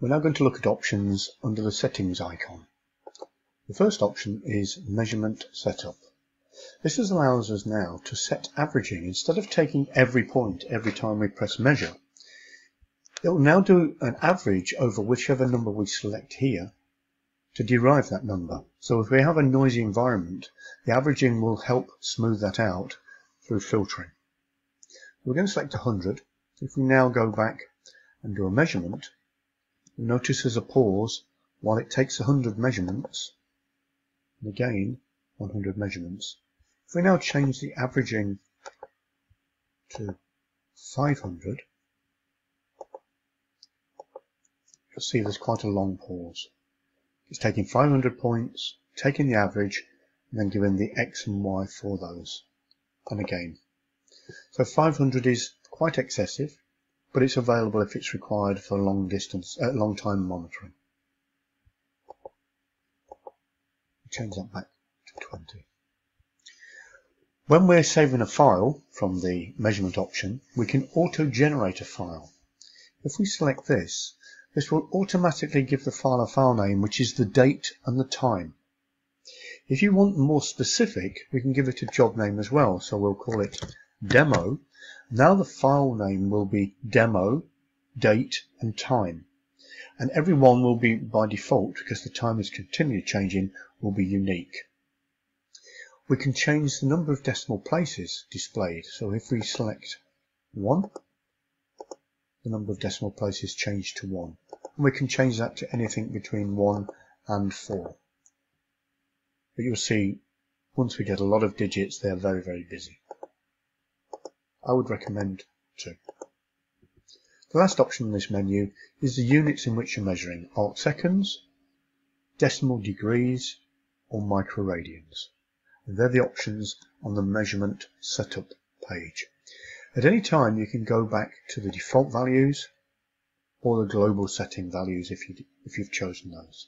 We're now going to look at options under the settings icon. The first option is measurement setup. This allows us now to set averaging. Instead of taking every point every time we press measure, it will now do an average over whichever number we select here to derive that number. So if we have a noisy environment, the averaging will help smooth that out through filtering. We're going to select 100. If we now go back and do a measurement, you'll notice there's a pause while it takes 100 measurements, and again 100 measurements. If we now change the averaging to 500, you'll see there's quite a long pause. It's taking 500 points, taking the average, and then giving the X and Y for those, and again. So 500 is quite excessive, but it's available if it's required for long time monitoring. Change that back to 20. When we're saving a file from the measurement option, we can auto-generate a file. If we select this, this will automatically give the file a file name, which is the date and the time. If you want more specific, we can give it a job name as well. So we'll call it demo. Now the file name will be demo, date and time. And every one will be by default, because the time is continually changing, will be unique. We can change the number of decimal places displayed. So if we select 1, the number of decimal places change to 1. And we can change that to anything between 1 and 4. But you'll see, once we get a lot of digits, they're very, very busy. I would recommend 2. The last option on this menu is the units in which you're measuring: arc seconds, decimal degrees, or microradians. And they're the options on the measurement setup page. At any time you can go back to the default values or the global setting values if you've chosen those.